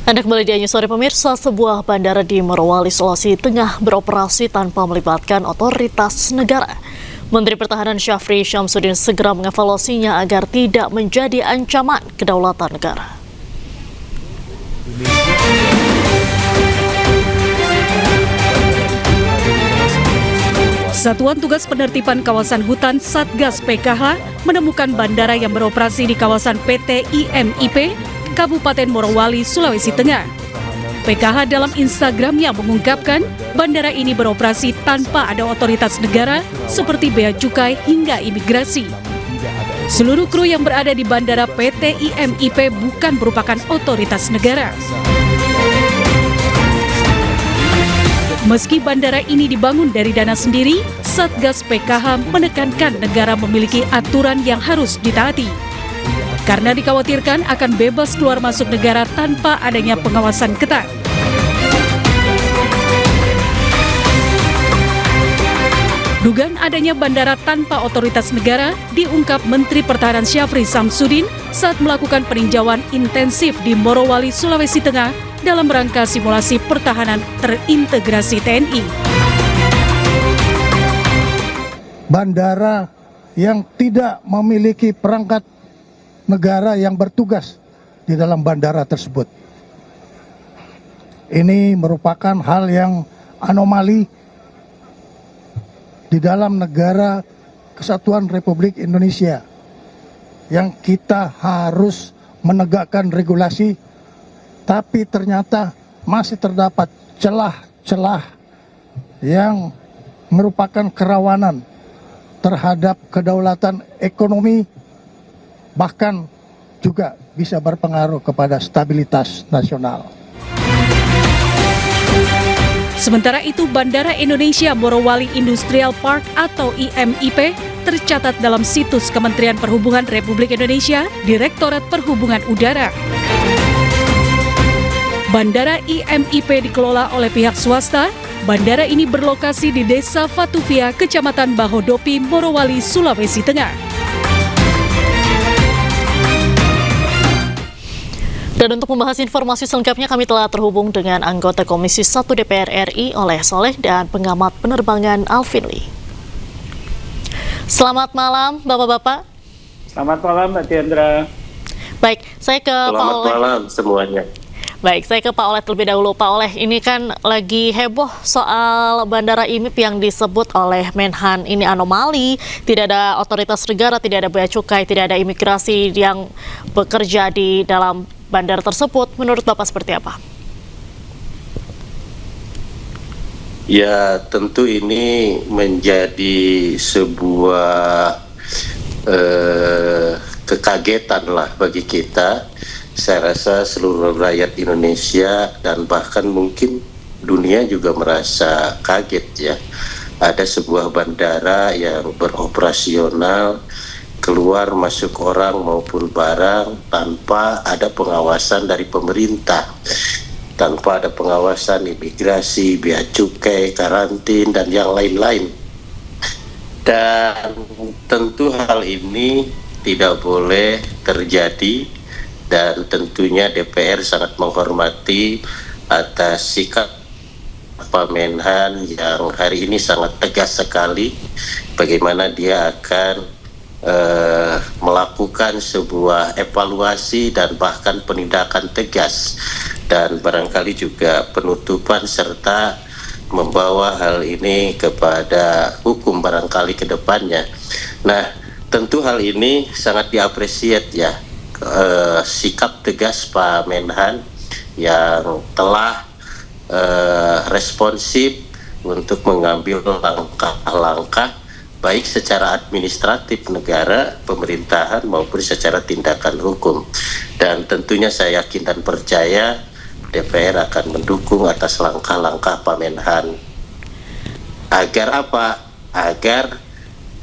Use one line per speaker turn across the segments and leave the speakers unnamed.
Anda kembali di Anyu Sore pemirsa, sebuah bandara di Morowali, Sulawesi Tengah beroperasi tanpa melibatkan otoritas negara. Menteri Pertahanan Syafri Syamsuddin segera mengevaluasinya agar tidak menjadi ancaman kedaulatan negara.
Satuan Tugas Penertiban Kawasan Hutan Satgas PKH menemukan bandara yang beroperasi di kawasan PT IMIP, Kabupaten Morowali, Sulawesi Tengah. PKH dalam Instagramnya mengungkapkan bandara ini beroperasi tanpa ada otoritas negara seperti bea cukai hingga imigrasi. Seluruh kru yang berada di bandara PT IMIP bukan merupakan otoritas negara. Meski bandara ini dibangun dari dana sendiri, Satgas PKH menekankan negara memiliki aturan yang harus ditaati. Karena dikhawatirkan akan bebas keluar masuk negara tanpa adanya pengawasan ketat. Dugaan adanya bandara tanpa otoritas negara diungkap Menteri Pertahanan Syafri Syamsuddin saat melakukan peninjauan intensif di Morowali, Sulawesi Tengah dalam rangka simulasi pertahanan terintegrasi TNI.
Bandara yang tidak memiliki perangkat negara yang bertugas di dalam bandara tersebut. Ini merupakan hal yang anomali di dalam negara Kesatuan Republik Indonesia yang kita harus menegakkan regulasi, tapi ternyata masih terdapat celah-celah yang merupakan kerawanan terhadap kedaulatan ekonomi, bahkan juga bisa berpengaruh kepada stabilitas nasional.
Sementara itu, Bandara Indonesia Morowali Industrial Park atau IMIP tercatat dalam situs Kementerian Perhubungan Republik Indonesia, Direktorat Perhubungan Udara. Bandara IMIP dikelola oleh pihak swasta. Bandara ini berlokasi di Desa Fatuvia, Kecamatan Bahodopi, Morowali, Sulawesi Tengah.
Dan untuk membahas informasi selengkapnya kami telah terhubung dengan anggota Komisi 1 DPR RI Oleh Soleh dan pengamat penerbangan Alvin Lee. Selamat malam Bapak-Bapak.
Selamat malam Mbak Tiandra.
Baik, saya ke Pak Oleh.
Selamat malam semuanya.
Baik, saya ke Pak Oleh terlebih dahulu. Pak Oleh, ini kan lagi heboh soal Bandara IMIP yang disebut oleh Menhan ini anomali, tidak ada otoritas negara, tidak ada bea cukai, tidak ada imigrasi yang bekerja di dalam bandara tersebut. Menurut Bapak seperti apa?
Ya, tentu ini menjadi sebuah kekagetan lah bagi kita. Saya rasa seluruh rakyat Indonesia dan bahkan mungkin dunia juga merasa kaget ya. Ada sebuah bandara yang beroperasional, keluar masuk orang maupun barang tanpa ada pengawasan dari pemerintah, tanpa ada pengawasan imigrasi, bea cukai, karantin, dan yang lain-lain. Dan tentu hal ini tidak boleh terjadi, dan tentunya DPR sangat menghormati atas sikap Pak Menhan yang hari ini sangat tegas sekali bagaimana dia akan melakukan sebuah evaluasi dan bahkan penindakan tegas, dan barangkali juga penutupan serta membawa hal ini kepada hukum barangkali ke depannya. Nah, tentu hal ini sangat diapresiasi ya, sikap tegas Pak Menhan yang telah responsif untuk mengambil langkah-langkah baik secara administratif negara, pemerintahan maupun secara tindakan hukum. Dan tentunya saya yakin dan percaya DPR akan mendukung atas langkah-langkah Pak Menhan. Agar apa? Agar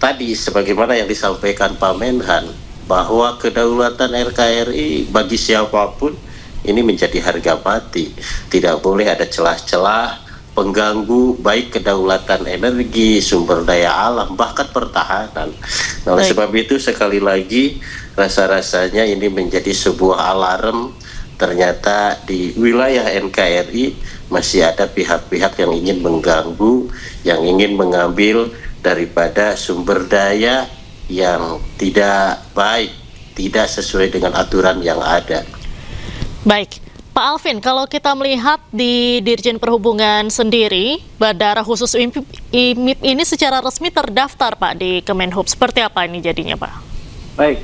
tadi sebagaimana yang disampaikan Pak Menhan, bahwa kedaulatan NKRI bagi siapapun ini menjadi harga mati. Tidak boleh ada celah-celah pengganggu baik kedaulatan energi, sumber daya alam, bahkan pertahanan. Oleh sebab itu sekali lagi rasa-rasanya ini menjadi sebuah alarm ternyata di wilayah NKRI masih ada pihak-pihak yang ingin mengganggu, yang ingin mengambil daripada sumber daya yang tidak baik, tidak sesuai dengan aturan yang ada.
Baik, Pak Alvin, kalau kita melihat di Dirjen Perhubungan sendiri, Bandara Khusus IMIP ini secara resmi terdaftar Pak di Kemenhub. Seperti apa ini jadinya Pak?
Baik,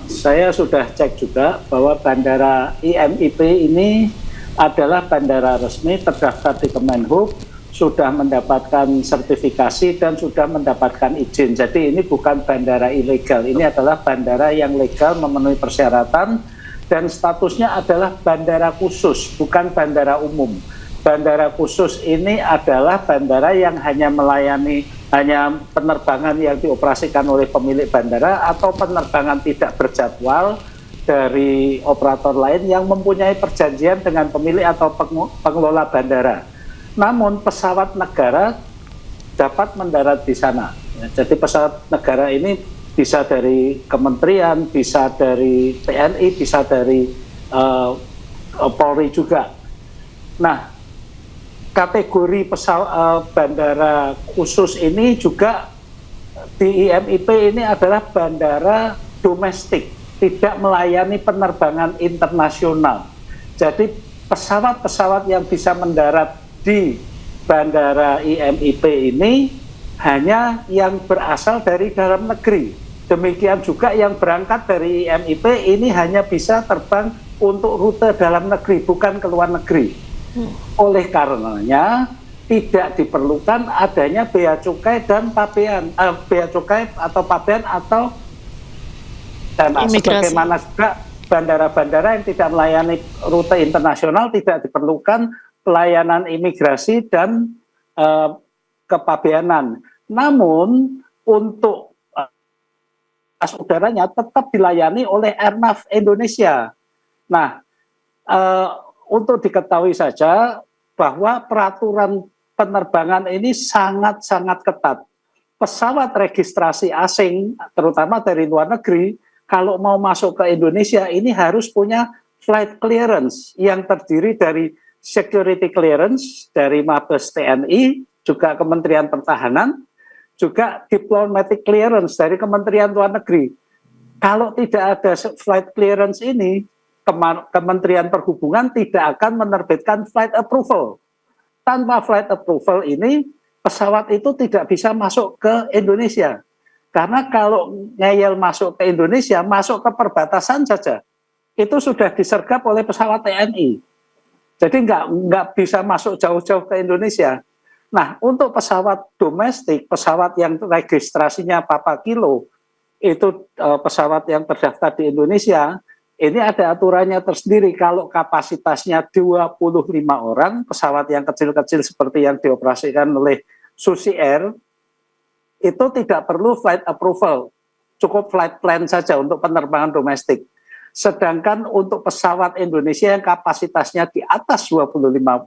saya sudah cek juga bahwa Bandara IMIP ini adalah bandara resmi terdaftar di Kemenhub, sudah mendapatkan sertifikasi dan sudah mendapatkan izin. Jadi ini bukan bandara ilegal, ini adalah bandara yang legal memenuhi persyaratan dan statusnya adalah bandara khusus, bukan bandara umum. Bandara khusus ini adalah bandara yang hanya melayani penerbangan yang dioperasikan oleh pemilik bandara atau penerbangan tidak berjadwal dari operator lain yang mempunyai perjanjian dengan pemilik atau pengelola bandara. Namun pesawat negara dapat mendarat di sana. Jadi pesawat negara ini bisa dari kementerian, bisa dari TNI, bisa dari Polri juga. Nah, kategori bandara khusus ini juga di IMIP ini adalah bandara domestik, tidak melayani penerbangan internasional. Jadi pesawat-pesawat yang bisa mendarat di bandara IMIP ini hanya yang berasal dari dalam negeri. Demikian juga yang berangkat dari IMIP ini hanya bisa terbang untuk rute dalam negeri, bukan ke luar negeri. Oleh karenanya tidak diperlukan adanya bea cukai dan pabean, bea cukai atau pabean atau sebagaimana juga bandara-bandara yang tidak melayani rute internasional tidak diperlukan pelayanan imigrasi dan kepabeanan. Namun untuk udaranya tetap dilayani oleh Airnav Indonesia. Nah, untuk diketahui saja bahwa peraturan penerbangan ini sangat-sangat ketat. Pesawat registrasi asing, terutama dari luar negeri, kalau mau masuk ke Indonesia ini harus punya flight clearance yang terdiri dari security clearance dari Mabes TNI, juga Kementerian Pertahanan, juga diplomatic clearance dari Kementerian Luar Negeri. Kalau tidak ada flight clearance ini, Kementerian Perhubungan tidak akan menerbitkan flight approval. Tanpa flight approval ini, pesawat itu tidak bisa masuk ke Indonesia. Karena kalau ngeyel masuk ke Indonesia, masuk ke perbatasan saja, itu sudah disergap oleh pesawat TNI. Jadi nggak bisa masuk jauh-jauh ke Indonesia. Nah, untuk pesawat domestik, pesawat yang registrasinya Papa Kilo, itu pesawat yang terdaftar di Indonesia, ini ada aturannya tersendiri. Kalau kapasitasnya 25 orang, pesawat yang kecil-kecil seperti yang dioperasikan oleh Susi Air, itu tidak perlu flight approval, cukup flight plan saja untuk penerbangan domestik. Sedangkan untuk pesawat Indonesia yang kapasitasnya di atas 25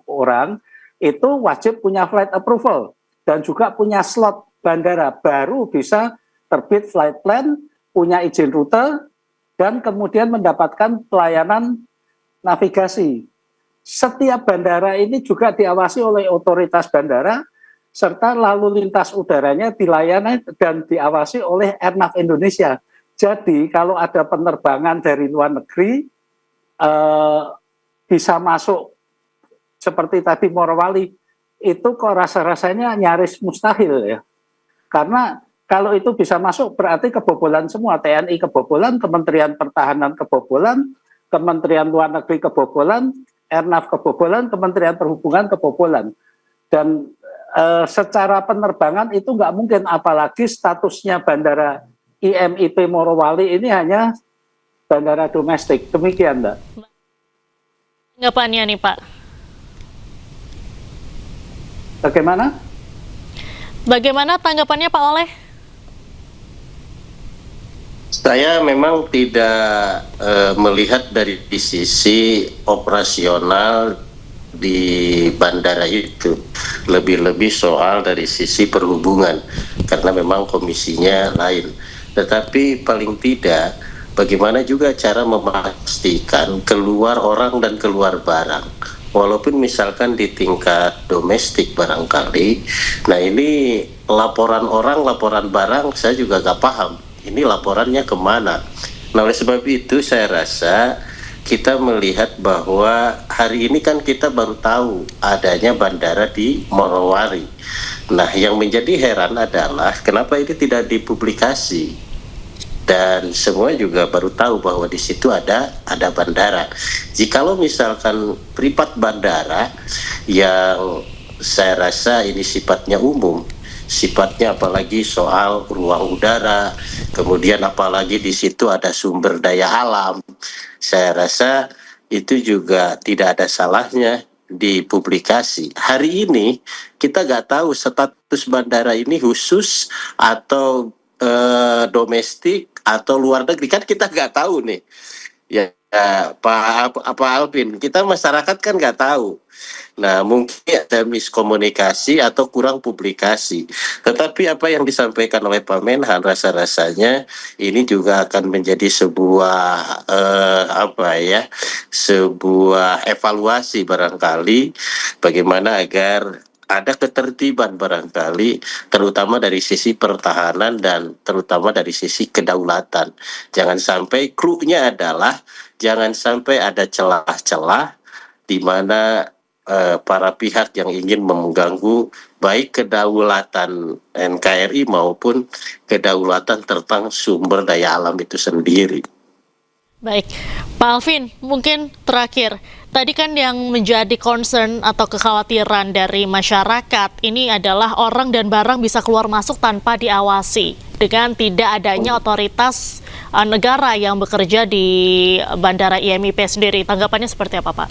orang, itu wajib punya flight approval dan juga punya slot bandara, baru bisa terbit flight plan, punya izin rute, dan kemudian mendapatkan pelayanan navigasi. Setiap bandara ini juga diawasi oleh otoritas bandara, serta lalu lintas udaranya dilayani dan diawasi oleh Airnav Indonesia. Jadi kalau ada penerbangan dari luar negeri, bisa masuk seperti tadi Morowali, itu kok rasa-rasanya nyaris mustahil ya. Karena kalau itu bisa masuk berarti kebobolan semua, TNI kebobolan, Kementerian Pertahanan kebobolan, Kementerian Luar Negeri kebobolan, Airnav kebobolan, Kementerian Perhubungan kebobolan. Dan secara penerbangan itu nggak mungkin, apalagi statusnya bandara IMIP Morowali ini hanya bandara domestik. Demikian, Mbak.
Tanggapannya nih Pak. Bagaimana tanggapannya Pak Oleh?
Saya memang tidak melihat dari sisi operasional di bandara itu, lebih-lebih soal dari sisi perhubungan, karena memang komisinya lain. Tetapi paling tidak bagaimana juga cara memastikan keluar orang dan keluar barang. Walaupun misalkan di tingkat domestik barangkali, nah ini laporan orang, laporan barang, saya juga gak paham. Ini laporannya kemana? Nah oleh sebab itu saya rasa kita melihat bahwa hari ini kan kita baru tahu adanya bandara di Morowali. Nah yang menjadi heran adalah kenapa ini tidak dipublikasi? Dan semua juga baru tahu bahwa di situ ada bandara. Jikalau misalkan privat bandara yang saya rasa ini sifatnya umum, sifatnya apalagi soal ruang udara, kemudian apalagi di situ ada sumber daya alam, saya rasa itu juga tidak ada salahnya dipublikasi. Hari ini kita nggak tahu status bandara ini khusus atau domestik atau luar negeri, kan kita nggak tahu nih ya, Pak Alvin, kita masyarakat kan nggak tahu. Nah mungkin ada miskomunikasi atau kurang publikasi, tetapi apa yang disampaikan oleh Pak Menhan rasa-rasanya ini juga akan menjadi sebuah sebuah evaluasi barangkali bagaimana agar ada ketertiban barangkali, terutama dari sisi pertahanan dan terutama dari sisi kedaulatan. Jangan sampai clue-nya adalah jangan sampai ada celah-celah di mana para pihak yang ingin mengganggu baik kedaulatan NKRI maupun kedaulatan tentang sumber daya alam itu sendiri.
Baik, Pak Alvin, mungkin terakhir, tadi kan yang menjadi concern atau kekhawatiran dari masyarakat ini adalah orang dan barang bisa keluar masuk tanpa diawasi dengan tidak adanya otoritas negara yang bekerja di Bandara IMIP sendiri. Tanggapannya seperti apa, Pak?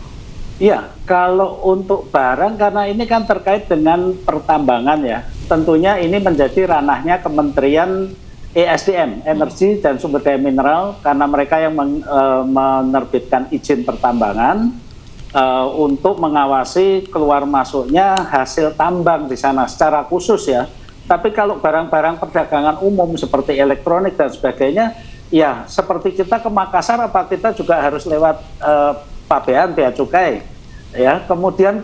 Iya, kalau untuk barang, karena ini kan terkait dengan pertambangan ya, tentunya ini menjadi ranahnya Kementerian ESDM, Energi dan Sumber Daya Mineral, karena mereka yang menerbitkan izin pertambangan untuk mengawasi keluar masuknya hasil tambang di sana secara khusus ya. Tapi kalau barang-barang perdagangan umum seperti elektronik dan sebagainya, ya seperti kita ke Makassar, apa kita juga harus lewat Pabean, Bea Cukai ya. Kemudian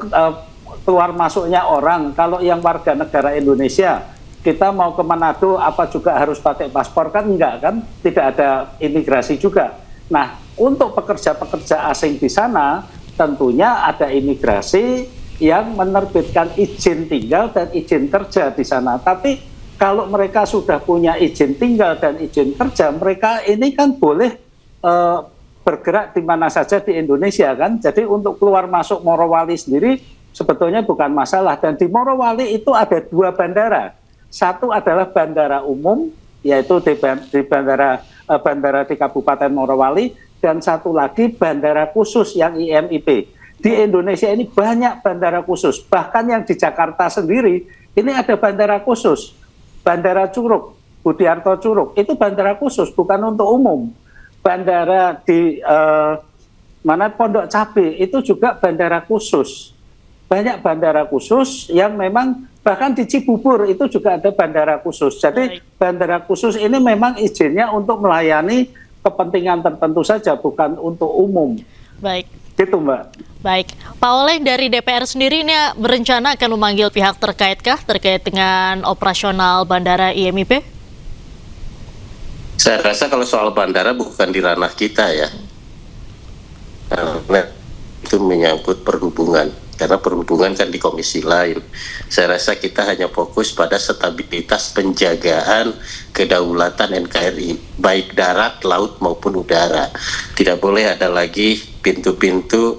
keluar masuknya orang, kalau yang warga negara Indonesia, kita mau ke Manado apa juga harus pakai paspor, kan enggak kan, tidak ada imigrasi juga. Nah untuk pekerja-pekerja asing di sana tentunya ada imigrasi yang menerbitkan izin tinggal dan izin kerja di sana. Tapi kalau mereka sudah punya izin tinggal dan izin kerja, mereka ini kan boleh bergerak di mana saja di Indonesia kan. Jadi untuk keluar masuk Morowali sendiri sebetulnya bukan masalah. Dan di Morowali itu ada 2 bandara. Satu adalah bandara umum, yaitu di bandara di Kabupaten Morowali, dan satu lagi bandara khusus yang IMIP. Di Indonesia ini banyak bandara khusus, bahkan yang di Jakarta sendiri ini ada bandara khusus. Bandara Curug, Budiarto Curug, itu bandara khusus, bukan untuk umum. Bandara di Pondok Cabe itu juga bandara khusus. Banyak bandara khusus yang memang bahkan di Cibubur itu juga ada bandara khusus. Jadi bandara khusus ini memang izinnya untuk melayani kepentingan tertentu saja, bukan untuk umum.
Baik.
Gitu Mbak.
Baik, Pak Oleh dari DPR sendiri ini berencana akan memanggil pihak terkait dengan operasional Bandara IMIP?
Saya rasa kalau soal bandara bukan di ranah kita ya. Karena itu menyangkut perhubungan. Karena perhubungan kan di komisi lain. Saya rasa kita hanya fokus pada stabilitas penjagaan kedaulatan NKRI, baik darat, laut maupun udara. Tidak boleh ada lagi pintu-pintu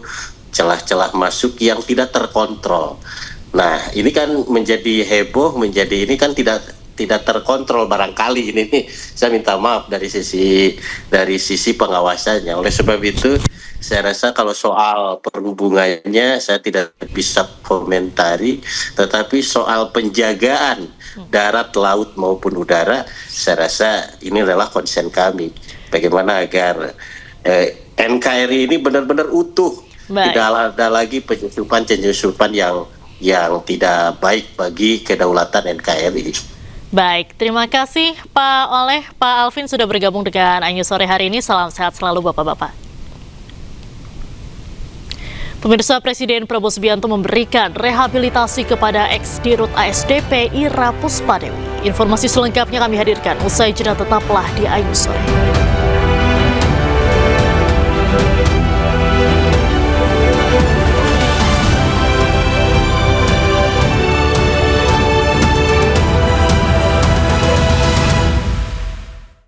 celah-celah masuk yang tidak terkontrol. Nah, ini kan menjadi heboh, ini kan tidak terkontrol barangkali ini nih. Saya minta maaf dari sisi pengawasannya. Oleh sebab itu saya rasa kalau soal perhubungannya saya tidak bisa komentari, tetapi soal penjagaan darat, laut maupun udara, saya rasa ini adalah konsen kami. Bagaimana agar NKRI ini benar-benar utuh, tidak ada lagi penyusupan yang tidak baik bagi kedaulatan NKRI.
Baik, terima kasih Pak Oleh, Pak Alvin sudah bergabung dengan Ayu sore hari ini. Salam sehat selalu Bapak-Bapak. Pemirsa, Presiden Prabowo Subianto memberikan rehabilitasi kepada ex-dirut ASDP Ira Puspadewi. Informasi selengkapnya kami hadirkan usai jeda, tetaplah di Ayu Sore.